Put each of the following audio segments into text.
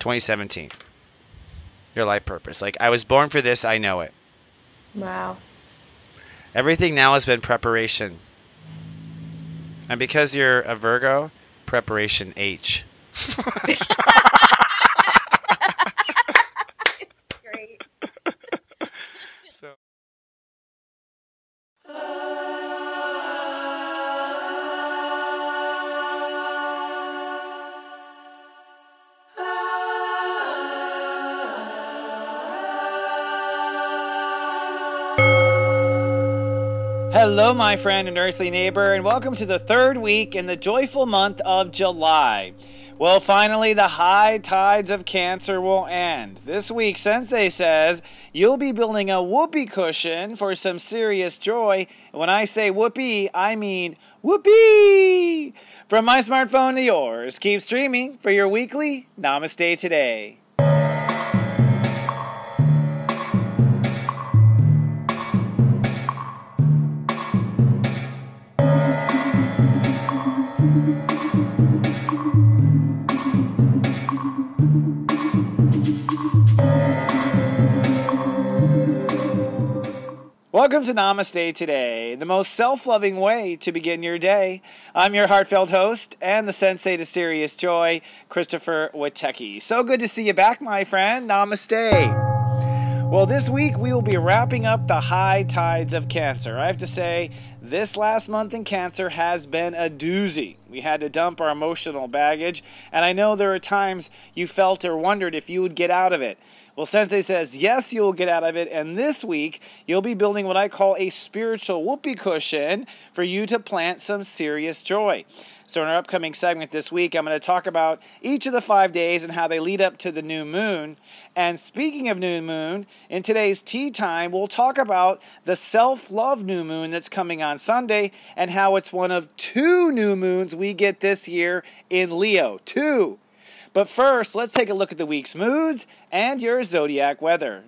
2017. Your life purpose. Like, I was born for this, I know it. Wow. Everything now has been preparation. And because you're a Virgo, preparation H. It's great. So. Hello, my friend and earthly neighbor, and welcome to the third week in the joyful month of July. Well, finally, the high tides of Cancer will end. This week, Sensei says you'll be building a whoopee cushion for some serious joy. And when I say whoopee, I mean whoopee! From my smartphone to yours, keep streaming for your weekly Namaste Today. Welcome to Namaste Today, the most self-loving way to begin your day. I'm your heartfelt host and the Sensei to Serious Joy, Christopher Witecki. So good to see you back, my friend. Namaste. Well, this week we will be wrapping up the high tides of Cancer. I have to say, this last month in Cancer has been a doozy. We had to dump our emotional baggage, and I know there are times you felt or wondered if you would get out of it. Well, Sensei says, yes, you'll get out of it, and this week, you'll be building what I call a spiritual whoopee cushion for you to plant some serious joy. So in our upcoming segment this week, I'm going to talk about each of the 5 days and how they lead up to the new moon. And speaking of new moon, in today's tea time, we'll talk about the self-love new moon that's coming on Sunday and how it's one of 2 new moons we get this year in Leo. 2. But first, let's take a look at the week's moods and your zodiac weather.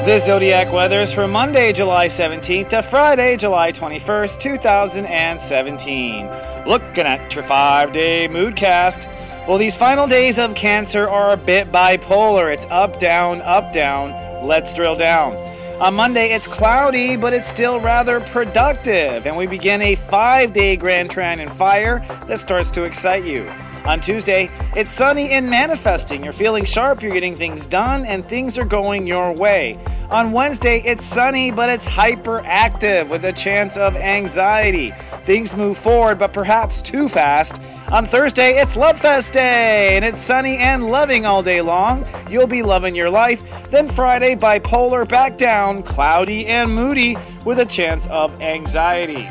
This zodiac weather is from Monday, July 17th to Friday, July 21st, 2017. Looking at your 5-day moodcast. Well, these final days of Cancer are a bit bipolar. It's up, down, up, down. Let's drill down. On Monday, it's cloudy, but it's still rather productive, and we begin a 5-day Grand Trine in Fire that starts to excite you. On Tuesday, it's sunny and manifesting. You're feeling sharp, you're getting things done, and things are going your way. On Wednesday, it's sunny, but it's hyperactive with a chance of anxiety. Things move forward, but perhaps too fast. On Thursday, it's Love Fest Day, and it's sunny and loving all day long. You'll be loving your life. Then Friday, bipolar, back down, cloudy and moody with a chance of anxiety.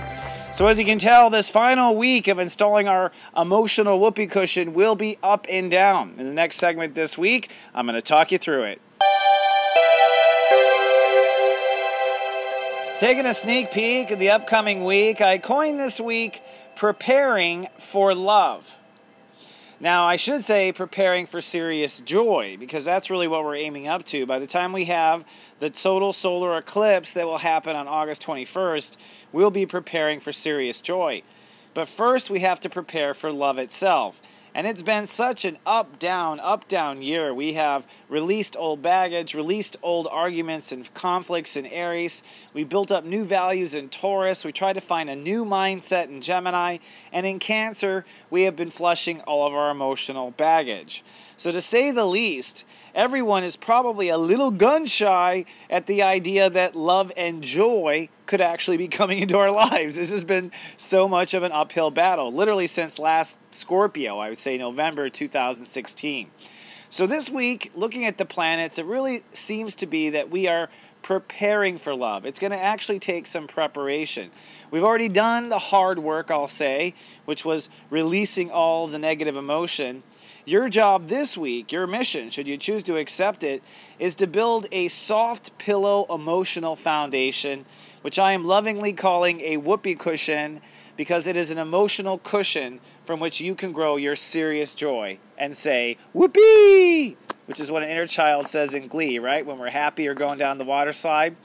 So as you can tell, this final week of installing our emotional whoopee cushion will be up and down. In the next segment this week, I'm going to talk you through it. Taking a sneak peek at the upcoming week, I coined this week preparing for love. Now, I should say preparing for serious joy, because that's really what we're aiming up to. By the time we have the total solar eclipse that will happen on August 21st, we'll be preparing for serious joy. But first, we have to prepare for love itself. And it's been such an up, down year. We have released old baggage, released old arguments and conflicts in Aries. We built up new values in Taurus. We tried to find a new mindset in Gemini. And in Cancer, we have been flushing all of our emotional baggage. So to say the least, everyone is probably a little gun-shy at the idea that love and joy could actually be coming into our lives. This has been so much of an uphill battle, literally since last Scorpio, I would say November 2016. So this week, looking at the planets, it really seems to be that we are preparing for love. It's going to actually take some preparation. We've already done the hard work, I'll say, which was releasing all the negative emotion. Your job this week, your mission, should you choose to accept it, is to build a soft pillow emotional foundation, which I am lovingly calling a whoopee cushion, because it is an emotional cushion from which you can grow your serious joy and say, whoopee! Which is what an inner child says in Glee, right? When we're happy or going down the water slide.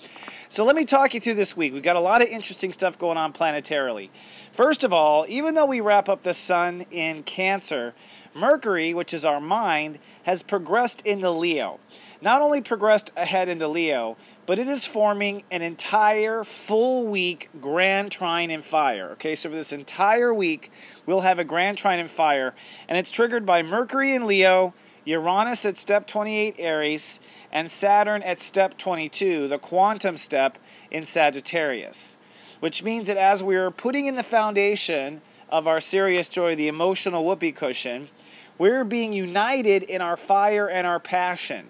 So let me talk you through this week. We've got a lot of interesting stuff going on planetarily. First of all, even though we wrap up the sun in Cancer, Mercury, which is our mind, has progressed into Leo. Not only progressed ahead into Leo, but it is forming an entire full week grand trine in fire. Okay, so for this entire week, we'll have a grand trine in fire, and it's triggered by Mercury in Leo, Uranus at step 28 Aries, and Saturn at step 22, the quantum step in Sagittarius. Which means that as we're putting in the foundation of our serious joy, the emotional whoopee cushion, we're being united in our fire and our passion.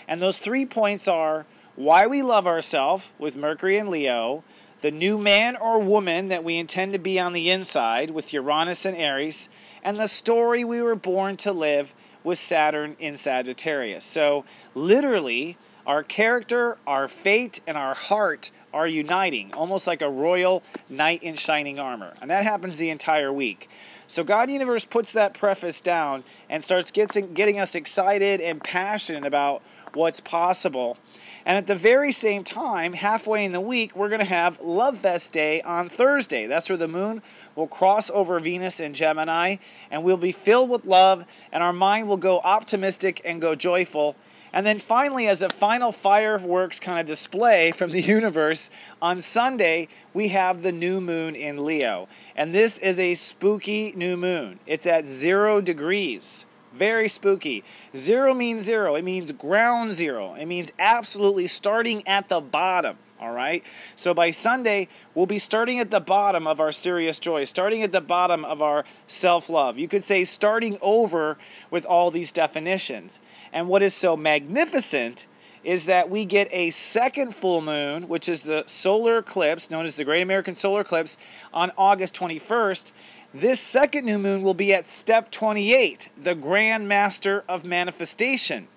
And those 3 points are why we love ourselves with Mercury and Leo, the new man or woman that we intend to be on the inside with Uranus and Aries, and the story we were born to live with Saturn in Sagittarius. So literally, our character, our fate, and our heart are uniting, almost like a royal knight in shining armor. And that happens the entire week. So God Universe puts that preface down and starts getting us excited and passionate about what's possible. And at the very same time, halfway in the week, we're going to have Love Fest Day on Thursday. That's where the moon will cross over Venus in Gemini, and we'll be filled with love, and our mind will go optimistic and go joyful. And then finally, as a final fireworks kind of display from the universe, on Sunday, we have the new moon in Leo. And this is a spooky new moon. It's at 0 degrees. Very spooky. 0 means 0. It means ground zero. It means absolutely starting at the bottom. All right? So by Sunday, we'll be starting at the bottom of our serious joy, starting at the bottom of our self-love. You could say starting over with all these definitions. And what is so magnificent is that we get a second full moon, which is the solar eclipse, known as the Great American Solar Eclipse, on August 21st. This second new moon will be at step 28, the Grand Master of Manifestation.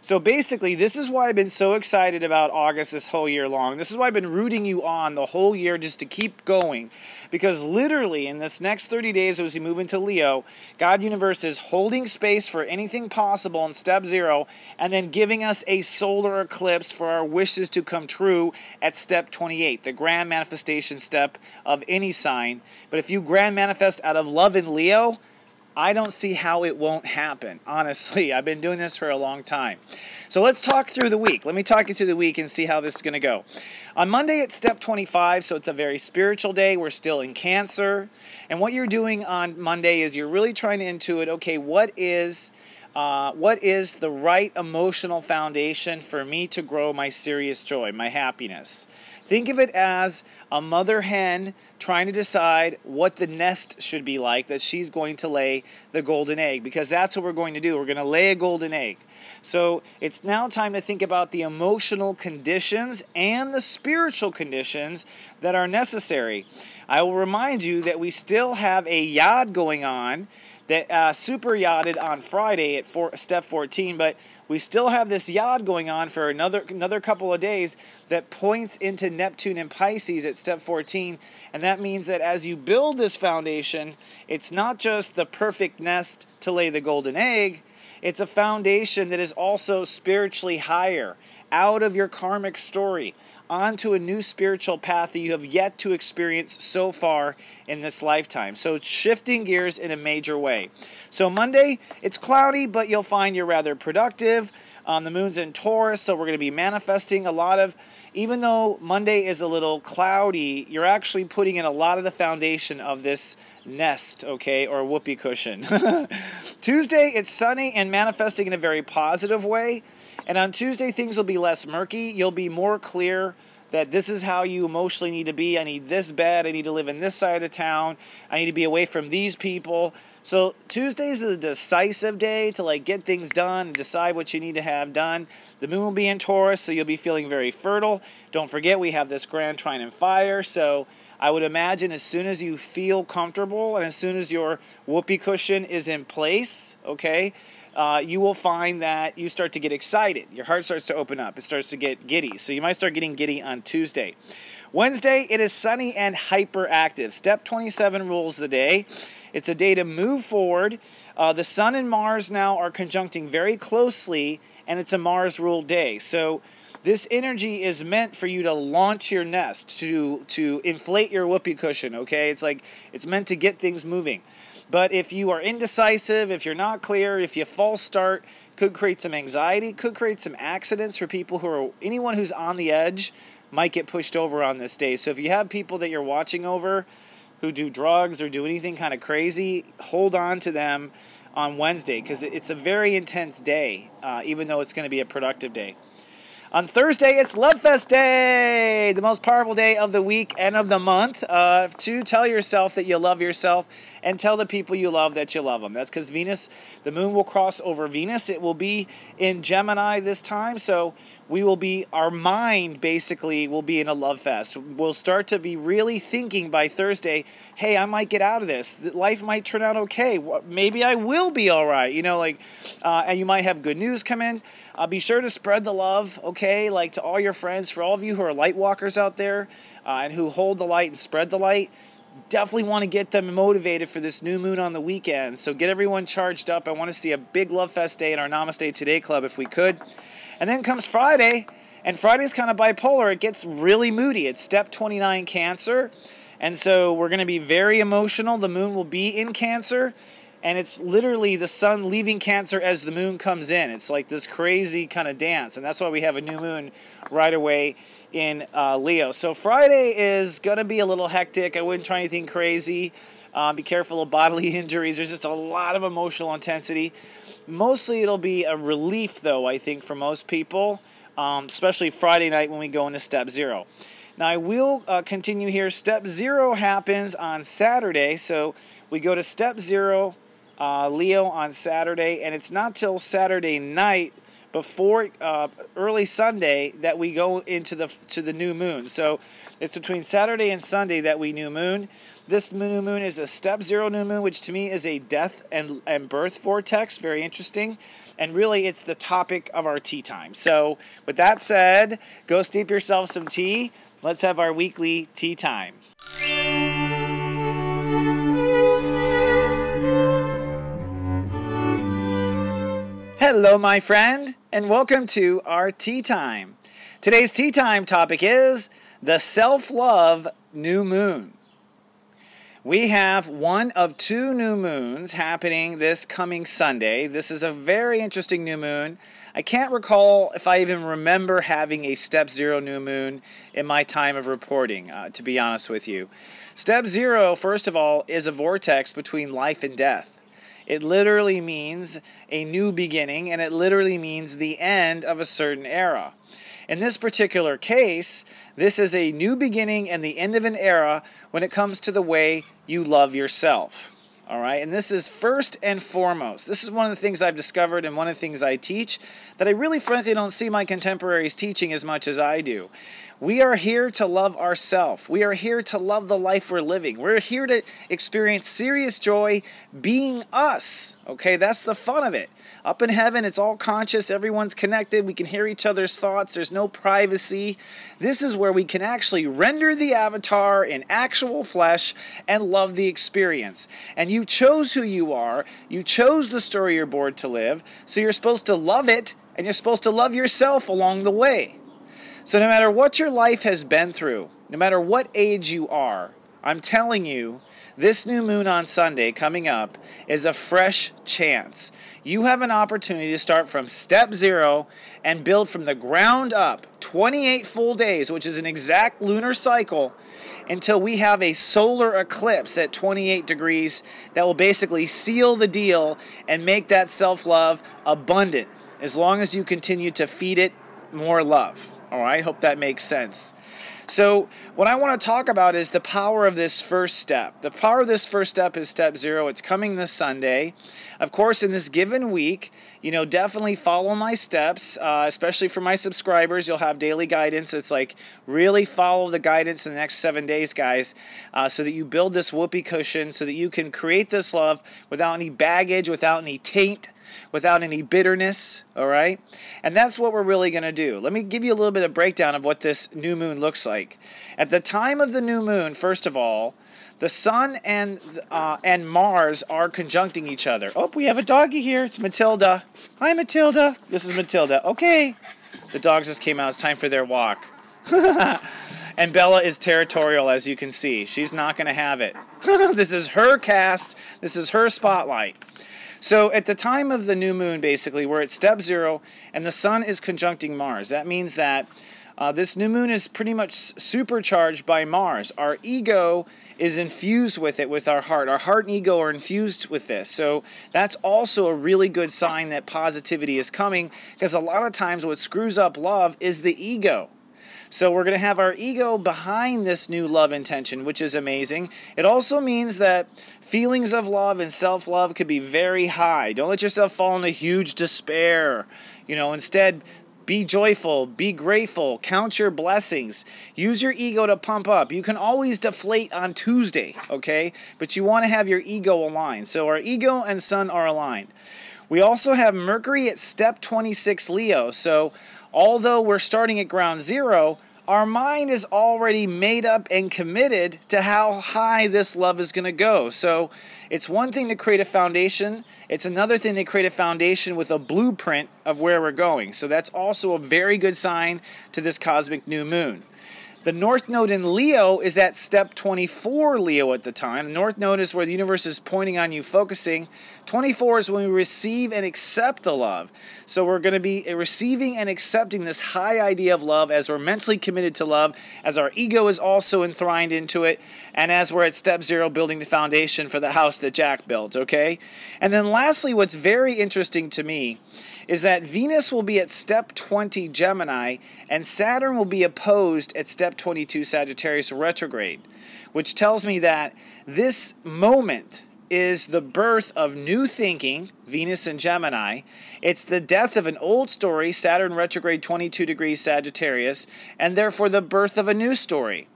So basically, this is why I've been so excited about August this whole year long. This is why I've been rooting you on the whole year just to keep going. Because literally, in this next 30 days as we move into Leo, God Universe is holding space for anything possible in step 0, and then giving us a solar eclipse for our wishes to come true at step 28, the grand manifestation step of any sign. But if you grand manifest out of love in Leo, I don't see how it won't happen. Honestly, I've been doing this for a long time. So let's talk through the week. Let me talk you through the week and see how this is going to go. On Monday, it's step 25, so it's a very spiritual day. We're still in Cancer. And what you're doing on Monday is you're really trying to intuit, okay, what is the right emotional foundation for me to grow my serious joy, my happiness? Think of it as a mother hen trying to decide what the nest should be like that she's going to lay the golden egg, because that's what we're going to do. We're going to lay a golden egg. So it's now time to think about the emotional conditions and the spiritual conditions that are necessary. I will remind you that we still have a yod going on, that super yoded on Friday at step 14, but we still have this yod going on for another couple of days that points into Neptune and Pisces at step 14, and that means that as you build this foundation, it's not just the perfect nest to lay the golden egg, it's a foundation that is also spiritually higher, out of your karmic story, onto a new spiritual path that you have yet to experience so far in this lifetime. So it's shifting gears in a major way. So Monday, it's cloudy, but you'll find you're rather productive. The moon's in Taurus, so we're going to be manifesting a lot of, even though Monday is a little cloudy, you're actually putting in a lot of the foundation of this nest, okay, or whoopee cushion. Tuesday, it's sunny and manifesting in a very positive way. And on Tuesday, things will be less murky. You'll be more clear that this is how you emotionally need to be. I need this bed. I need to live in this side of town. I need to be away from these people. So Tuesday's the decisive day to get things done and decide what you need to have done. The moon will be in Taurus, so you'll be feeling very fertile. Don't forget, we have this grand trine in fire. So I would imagine as soon as you feel comfortable and as soon as your whoopee cushion is in place, okay, you will find that you start to get excited. Your heart starts to open up. It starts to get giddy. So you might start getting giddy on Tuesday. Wednesday, it is sunny and hyperactive. Step 27 rules the day. It's a day to move forward. The Sun and Mars now are conjuncting very closely, and it's a Mars-ruled day. So This energy is meant for you to launch your nest, to inflate your whoopee cushion, okay? It's meant to get things moving. But if you are indecisive, if you're not clear, if you false start, could create some anxiety, could create some accidents for people anyone who's on the edge might get pushed over on this day. So if you have people that you're watching over who do drugs or do anything kind of crazy, hold on to them on Wednesday, because it's a very intense day, even though it's going to be a productive day. On Thursday, it's Love Fest Day, the most powerful day of the week and of the month, to tell yourself that you love yourself and tell the people you love that you love them. That's because Venus, the moon will cross over Venus. It will be in Gemini this time, so our mind basically will be in a love fest. We'll start to be really thinking by Thursday, hey, I might get out of this. Life might turn out okay. Maybe I will be all right. And you might have good news come in. Be sure to spread the love, okay, to all your friends. For all of you who are light walkers out there and who hold the light and spread the light, definitely want to get them motivated for this new moon on the weekend. So get everyone charged up. I want to see a big Love Fest day in our Namaste Today Club if we could. And then comes Friday, and Friday's kind of bipolar. It gets really moody. It's step 29 Cancer, and so we're going to be very emotional. The moon will be in Cancer, and it's literally the sun leaving Cancer as the moon comes in. It's like this crazy kind of dance, and that's why we have a new moon right away in Leo. So Friday is going to be a little hectic. I wouldn't try anything crazy. Be careful of bodily injuries. There's just a lot of emotional intensity. Mostly it'll be a relief, though, I think, for most people, especially Friday night when we go into Step 0. Now, I will continue here. Step 0 happens on Saturday, so we go to Step 0, Leo, on Saturday, and it's not till Saturday night before early Sunday that we go into the new moon. So it's between Saturday and Sunday that we new moon. This new moon is a Step 0 new moon, which to me is a death and birth vortex. Very interesting. And really, it's the topic of our tea time. So with that said, go steep yourself some tea. Let's have our weekly tea time. Hello, my friend, and welcome to our tea time. Today's tea time topic is the self-love new moon. We have one of two new moons happening this coming Sunday. This is a very interesting new moon. I can't recall if I even remember having a Step 0 new moon in my time of reporting, to be honest with you. Step 0, first of all, is a vortex between life and death. It literally means a new beginning, and it literally means the end of a certain era. In this particular case, this is a new beginning and the end of an era when it comes to the way you love yourself. All right, and this is first and foremost. This is one of the things I've discovered and one of the things I teach that I really frankly don't see my contemporaries teaching as much as I do. We are here to love ourselves. We are here to love the life we're living. We're here to experience serious joy being us. Okay, that's the fun of it. Up in heaven, it's all conscious. Everyone's connected. We can hear each other's thoughts. There's no privacy. This is where we can actually render the avatar in actual flesh and love the experience. And you chose who you are. You chose the story you're born to live. So you're supposed to love it, and you're supposed to love yourself along the way. So no matter what your life has been through, no matter what age you are, I'm telling you, this new moon on Sunday coming up is a fresh chance. You have an opportunity to start from Step 0 and build from the ground up 28 full days, which is an exact lunar cycle, until we have a solar eclipse at 28 degrees that will basically seal the deal and make that self-love abundant, as long as you continue to feed it more love. All right, hope that makes sense. So what I want to talk about is the power of this first step. The power of this first step is Step 0. It's coming this Sunday. Of course, in this given week, definitely follow my steps, especially for my subscribers. You'll have daily guidance. It's like really follow the guidance in the next 7 days, guys, so that you build this whoopee cushion so that you can create this love without any baggage, without any taint, without any bitterness, all right? And that's what we're really going to do. Let me give you a little bit of breakdown of what this new moon looks like. At the time of the new moon, first of all, the sun and Mars are conjuncting each other. Oh, we have a doggy here. It's Matilda. Hi, Matilda. This is Matilda. Okay. The dogs just came out. It's time for their walk. And Bella is territorial, as you can see. She's not going to have it. This is her cast. This is her spotlight. So at the time of the new moon, basically, we're at step 0, and the sun is conjuncting Mars. That means that this new moon is pretty much supercharged by Mars. Our ego is infused with it, with our heart. Our heart and ego are infused with this. So that's also a really good sign that positivity is coming, because a lot of times what screws up love is the ego. So we're going to have our ego behind this new love intention, which is amazing. It also means that feelings of love and self-love could be very high. Don't let yourself fall into huge despair. Instead, be joyful, be grateful, count your blessings. Use your ego to pump up. You can always deflate on Tuesday, okay? But you want to have your ego aligned. So our ego and sun are aligned. We also have Mercury at step 26 Leo. So although we're starting at ground zero, our mind is already made up and committed to how high this love is going to go. So it's one thing to create a foundation. It's another thing to create a foundation with a blueprint of where we're going. So that's also a very good sign to this cosmic new moon. The North Node in Leo is at step 24 Leo at the time. The North Node is where the universe is pointing on you, focusing. 24 is when we receive and accept the love. So we're going to be receiving and accepting this high idea of love as we're mentally committed to love, as our ego is also entwined into it, and as we're at step 0 building the foundation for the house that Jack built, okay? And then lastly, what's very interesting to me is that Venus will be at step 20 Gemini and Saturn will be opposed at step 22 Sagittarius retrograde, which tells me that this moment is the birth of new thinking, Venus and Gemini. It's the death of an old story, Saturn retrograde 22 degrees Sagittarius, and therefore the birth of a new story.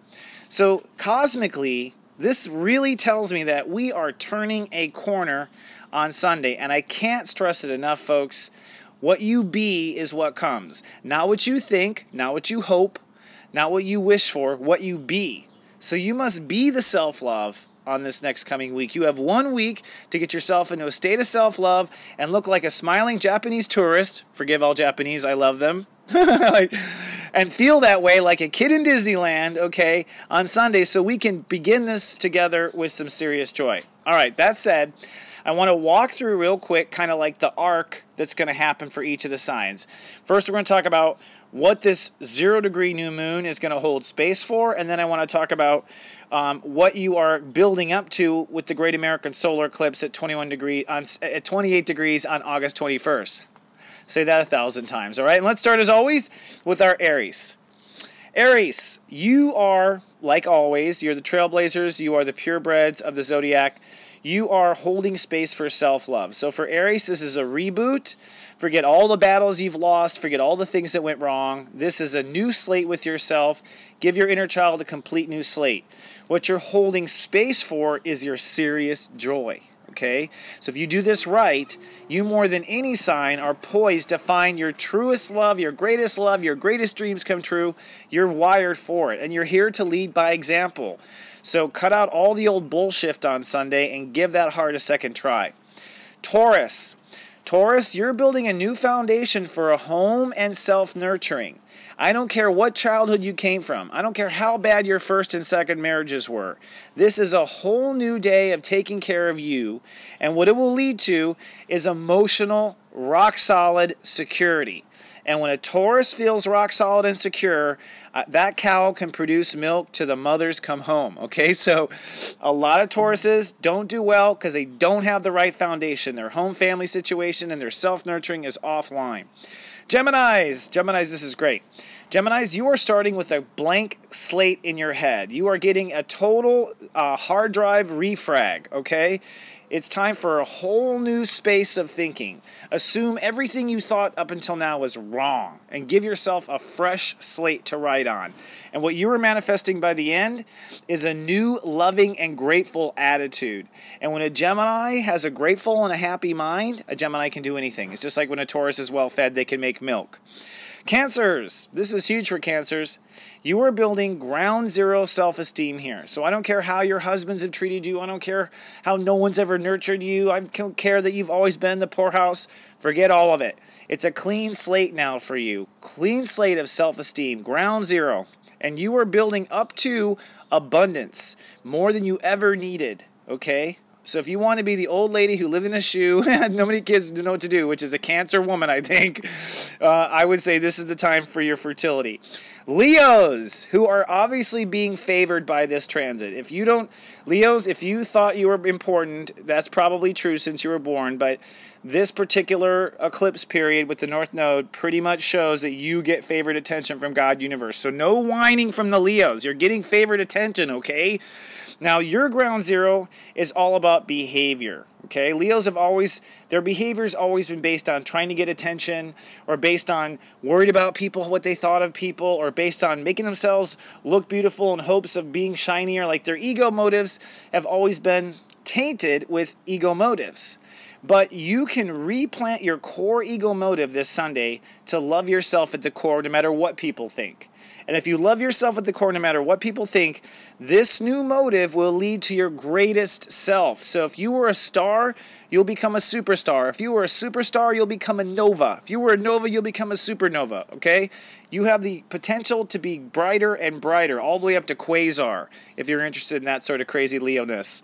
So cosmically, this really tells me that we are turning a corner on Sunday, and I can't stress it enough, folks. What you be is what comes. Not what you think, not what you hope, not what you wish for, what you be. So you must be the self-love on this next coming week. You have 1 week to get yourself into a state of self-love and look like a smiling Japanese tourist. Forgive all Japanese, I love them. And feel that way like a kid in Disneyland, okay, on Sunday, so we can begin this together with some serious joy. All right, that said, I want to walk through real quick kind of like the arc that's going to happen for each of the signs. First, we're going to talk about what this 0-degree new moon is going to hold space for, and then I want to talk about what you are building up to with the Great American Solar Eclipse at 28 degrees on August 21st. Say that 1,000 times, all right? And let's start, as always, with our Aries. Aries, you are, like always, you're the trailblazers, you are the purebreds of the Zodiac. You are holding space for self-love. So for Aries, this is a reboot. Forget all the battles you've lost. Forget all the things that went wrong. This is a new slate with yourself. Give your inner child a complete new slate. What you're holding space for is your serious joy. Okay? So if you do this right, you more than any sign are poised to find your truest love, your greatest dreams come true. You're wired for it, and you're here to lead by example. So cut out all the old bullshit on Sunday and give that heart a second try. Taurus. Taurus, you're building a new foundation for a home and self-nurturing. I don't care what childhood you came from. I don't care how bad your first and second marriages were. This is a whole new day of taking care of you. And what it will lead to is emotional, rock-solid security. And when a Taurus feels rock-solid and secure, that cow can produce milk till the mothers come home. Okay, so a lot of Tauruses don't do well because they don't have the right foundation. Their home family situation and their self-nurturing is offline. Geminis, this is great. Geminis, you are starting with a blank slate in your head. You are getting a total hard drive refrag, okay? It's time for a whole new space of thinking. Assume everything you thought up until now was wrong and give yourself a fresh slate to write on. And what you are manifesting by the end is a new loving and grateful attitude. And when a Gemini has a grateful and a happy mind, a Gemini can do anything. It's just like when a Taurus is well fed, they can make milk. Cancers. This is huge for Cancers. You are building ground zero self-esteem here. So I don't care how your husbands have treated you. I don't care how no one's ever nurtured you. I don't care that you've always been the poorhouse. Forget all of it. It's a clean slate now for you. Clean slate of self-esteem. Ground zero. And you are building up to abundance. More than you ever needed. Okay? So if you want to be the old lady who lived in a shoe, nobody kids know what to do, which is a Cancer woman, I think, I would say this is the time for your fertility. Leos, who are obviously being favored by this transit. Leos, if you thought you were important, that's probably true since you were born, but this particular eclipse period with the North Node pretty much shows that you get favored attention from God Universe. So no whining from the Leos. You're getting favored attention, okay? Now, your ground zero is all about behavior, okay? Leos their behavior's always been based on trying to get attention, or based on worried about people, what they thought of people, or based on making themselves look beautiful in hopes of being shinier. Like, their ego motives have always been tainted with ego motives. But you can replant your core ego motive this Sunday to love yourself at the core no matter what people think. And if you love yourself at the core no matter what people think, this new motive will lead to your greatest self. So if you were a star, you'll become a superstar. If you were a superstar, you'll become a nova. If you were a nova, you'll become a supernova, okay? You have the potential to be brighter and brighter, all the way up to quasar, if you're interested in that sort of crazy Leo-ness.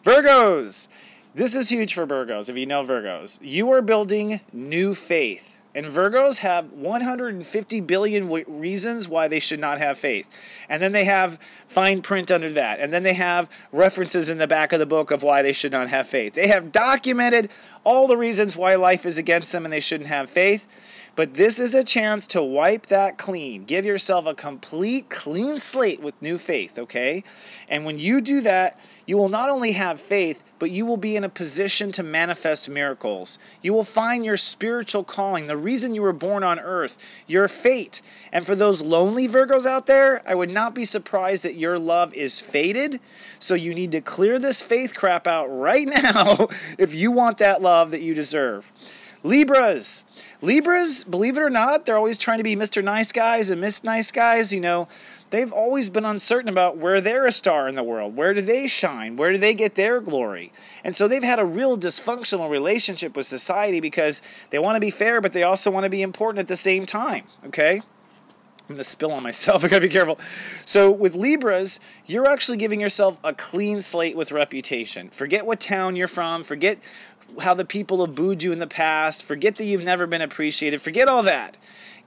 Virgos. This is huge for Virgos, if you know Virgos. You are building new faith. And Virgos have 150 billion reasons why they should not have faith. And then they have fine print under that. And then they have references in the back of the book of why they should not have faith. They have documented all the reasons why life is against them and they shouldn't have faith. But this is a chance to wipe that clean. Give yourself a complete clean slate with new faith, okay? And when you do that, you will not only have faith, but you will be in a position to manifest miracles. You will find your spiritual calling, the reason you were born on earth, your fate. And for those lonely Virgos out there, I would not be surprised that your love is fated. So you need to clear this faith crap out right now if you want that love that you deserve. Libras. Libras, believe it or not, they're always trying to be Mr. Nice Guys and Miss Nice Guys. You know, they've always been uncertain about where they're a star in the world. Where do they shine? Where do they get their glory? And so they've had a real dysfunctional relationship with society because they want to be fair, but they also want to be important at the same time, okay? I'm going to spill on myself. I got to be careful. So with Libras, you're actually giving yourself a clean slate with reputation. Forget what town you're from. Forget how the people have booed you in the past. Forget that you've never been appreciated. Forget all that.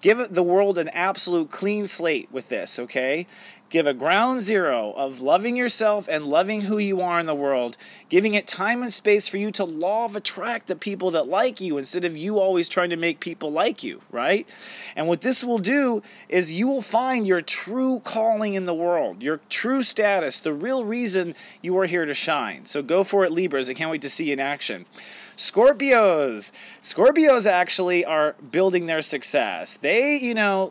Give the world an absolute clean slate with this, okay? Give a ground zero of loving yourself and loving who you are in the world, giving it time and space for you to law of attract the people that like you instead of you always trying to make people like you, right? And what this will do is you will find your true calling in the world, your true status, the real reason you are here to shine. So go for it, Libras. I can't wait to see you in action. Scorpios. Scorpios actually are building their success. They,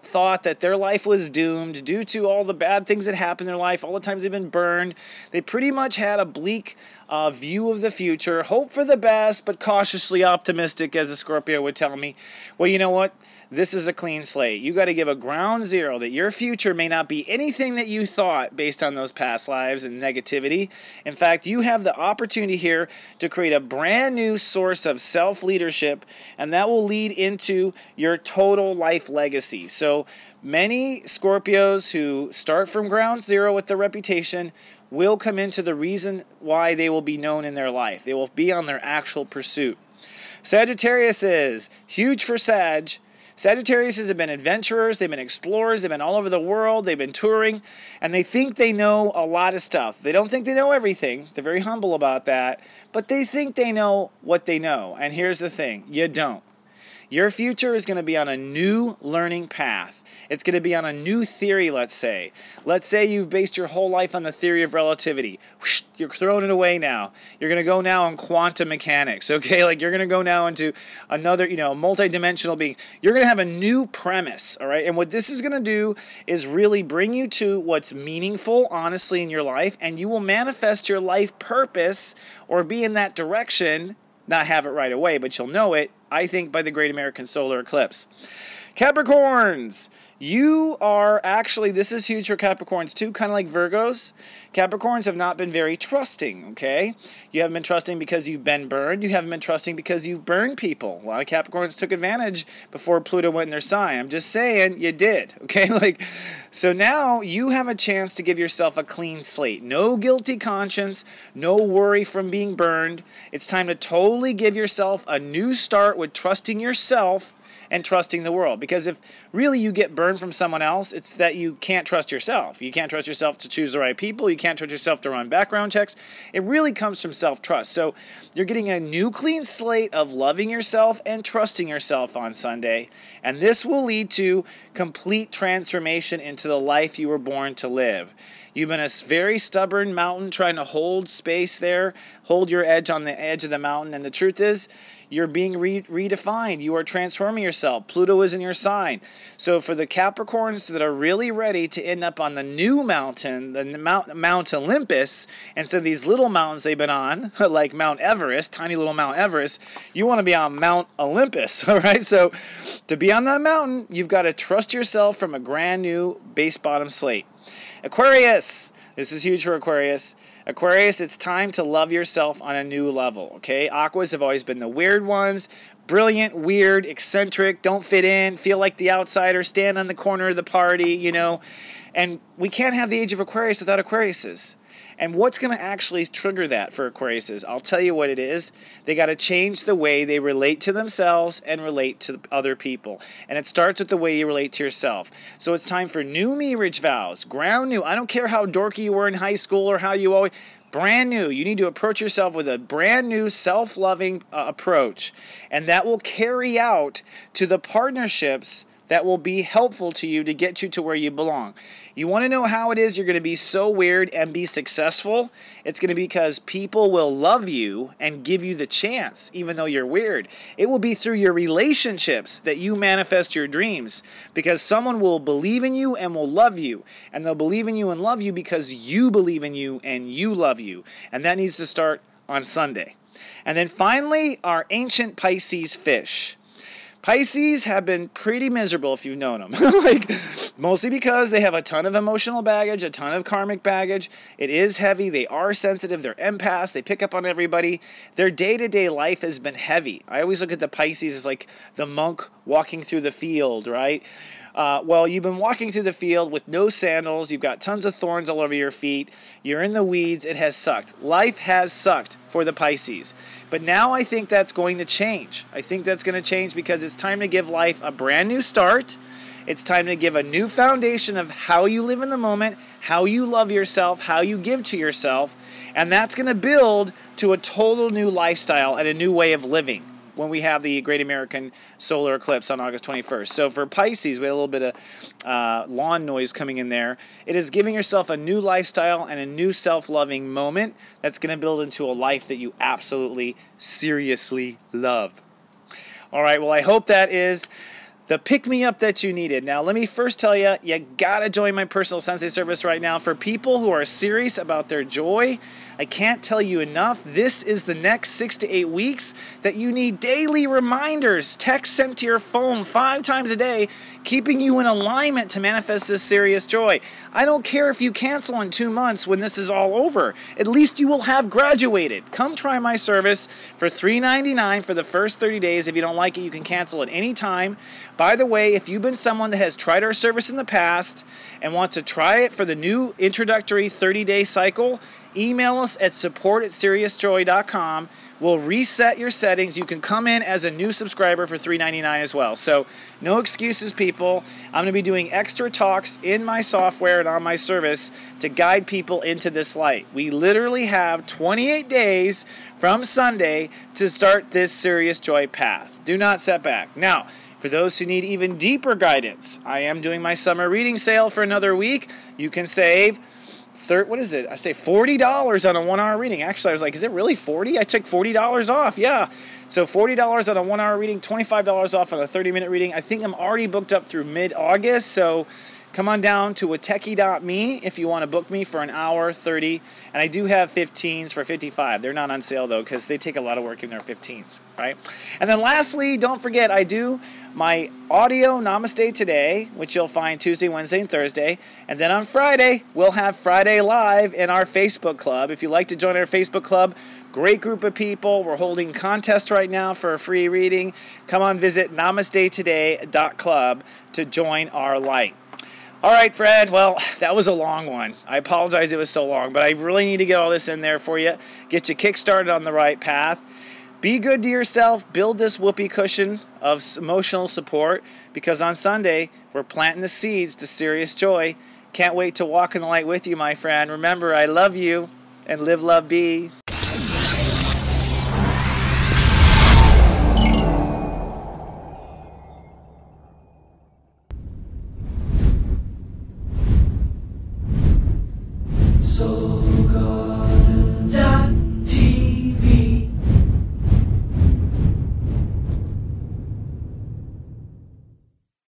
thought that their life was doomed due to all the bad things that happened in their life, all the times they've been burned. They pretty much had a bleak view of the future, hope for the best, but cautiously optimistic, as a Scorpio would tell me. Well, you know what? This is a clean slate. You got to give a ground zero that your future may not be anything that you thought based on those past lives and negativity. In fact, you have the opportunity here to create a brand new source of self-leadership, and that will lead into your total life legacy. So many Scorpios who start from ground zero with their reputation will come into the reason why they will be known in their life. They will be on their actual pursuit. Sagittarius is huge for Sag. Sagittarius have been adventurers, they've been explorers, they've been all over the world, they've been touring, and they think they know a lot of stuff. They don't think they know everything. They're very humble about that, but they think they know what they know. And here's the thing, you don't. Your future is going to be on a new learning path. It's going to be on a new theory, let's say. Let's say you've based your whole life on the theory of relativity. Whoosh, you're throwing it away now. You're going to go now on quantum mechanics, okay? Like you're going to go now into another, multi-dimensional being. You're going to have a new premise, all right? And what this is going to do is really bring you to what's meaningful, honestly, in your life, and you will manifest your life purpose or be in that direction, not have it right away, but you'll know it, I think, by the Great American Solar Eclipse. Capricorns, you are actually, this is huge for Capricorns too, kind of like Virgos. Capricorns have not been very trusting, okay? You haven't been trusting because you've been burned. You haven't been trusting because you've burned people. A lot of Capricorns took advantage before Pluto went in their sign. I'm just saying, you did, okay? So now you have a chance to give yourself a clean slate. No guilty conscience, no worry from being burned. It's time to totally give yourself a new start with trusting yourself and trusting the world. Because if really you get burned from someone else, it's that you can't trust yourself. You can't trust yourself to choose the right people. You can't trust yourself to run background checks. It really comes from self-trust. So you're getting a new clean slate of loving yourself and trusting yourself on Sunday. And this will lead to complete transformation into the life you were born to live. You've been a very stubborn mountain trying to hold space there, hold your edge on the edge of the mountain. And the truth is, you're being redefined. You are transforming yourself. Pluto is in your sign. So for the Capricorns that are really ready to end up on the new mountain, the Mount Olympus, instead of these little mountains they've been on, like Mount Everest, tiny little Mount Everest, you want to be on Mount Olympus, all right? So to be on that mountain, you've got to trust yourself from a brand new base bottom slate. Aquarius, this is huge for Aquarius. Aquarius, it's time to love yourself on a new level, okay? Aquas have always been the weird ones. Brilliant, weird, eccentric, don't fit in, feel like the outsider, stand on the corner of the party, you know. And we can't have the age of Aquarius without Aquariuses. And what's going to actually trigger that for Aquariuses? I'll tell you what it is. They got to change the way they relate to themselves and relate to other people. And it starts with the way you relate to yourself. So it's time for new marriage vows. Ground new. I don't care how dorky you were in high school or how you always... Brand new. You need to approach yourself with a brand new self-loving approach. And that will carry out to the partnerships that will be helpful to you to get you to where you belong. You want to know how it is you're going to be so weird and be successful? It's going to be because people will love you and give you the chance, even though you're weird. It will be through your relationships that you manifest your dreams, because someone will believe in you and will love you. And they'll believe in you and love you because you believe in you and you love you. And that needs to start on Sunday. And then finally, our ancient Pisces fish. Pisces have been pretty miserable if you've known them. Mostly because they have a ton of emotional baggage, a ton of karmic baggage. It is heavy. They are sensitive. They're empaths. They pick up on everybody. Their day-to-day life has been heavy. I always look at the Pisces as like the monk walking through the field, right? Well, you've been walking through the field with no sandals. You've got tons of thorns all over your feet. You're in the weeds. It has sucked. Life has sucked for the Pisces. But now I think that's going to change. I think that's going to change because it's time to give life a brand new start. It's time to give a new foundation of how you live in the moment, how you love yourself, how you give to yourself. And that's going to build to a total new lifestyle and a new way of living when we have the Great American Solar Eclipse on August 21st. So for Pisces, we had a little bit of lawn noise coming in there. It is giving yourself a new lifestyle and a new self-loving moment that's going to build into a life that you absolutely, seriously love. All right, well, I hope that is the pick-me-up that you needed. Now, let me first tell you, you got to join my personal Sensei service right now. For people who are serious about their joy, I can't tell you enough. This is the next 6 to 8 weeks that you need daily reminders, text sent to your phone 5 times a day, keeping you in alignment to manifest this serious joy. I don't care if you cancel in 2 months when this is all over. At least you will have graduated. Come try my service for $3.99 for the first 30 days. If you don't like it, you can cancel at any time. By the way, if you've been someone that has tried our service in the past and wants to try it for the new introductory 30-day cycle, email us at support@seriousjoy.com. We'll reset your settings. You can come in as a new subscriber for $3.99 as well. So no excuses, people. I'm going to be doing extra talks in my software and on my service to guide people into this light. We literally have 28 days from Sunday to start this serious joy path. Do not set back. Now, for those who need even deeper guidance, I am doing my summer reading sale for another week. You can save $40 on a 1-hour reading. Actually, I was like, is it really 40? I took $40 off. Yeah. So $40 on a 1-hour reading, $25 off on a 30-minute reading. I think I'm already booked up through mid-August, so Come on down to wateki.me if you want to book me for an hour, 30. And I do have 15s for 55. They're not on sale, though, because they take a lot of work in their 15s, right? And then lastly, don't forget, I do my audio Namaste today, which you'll find Tuesday, Wednesday, and Thursday. And then on Friday, we'll have Friday Live in our Facebook club. If you'd like to join our Facebook club, great group of people. We're holding a contest right now for a free reading. Come on, visit namastetoday.club to join our light. All right, Fred. Well, that was a long one. I apologize it was so long, but I really need to get all this in there for you. Get you kick-started on the right path. Be good to yourself. Build this whoopee cushion of emotional support, because on Sunday, we're planting the seeds to serious joy. Can't wait to walk in the light with you, my friend. Remember, I love you, and live, love, be.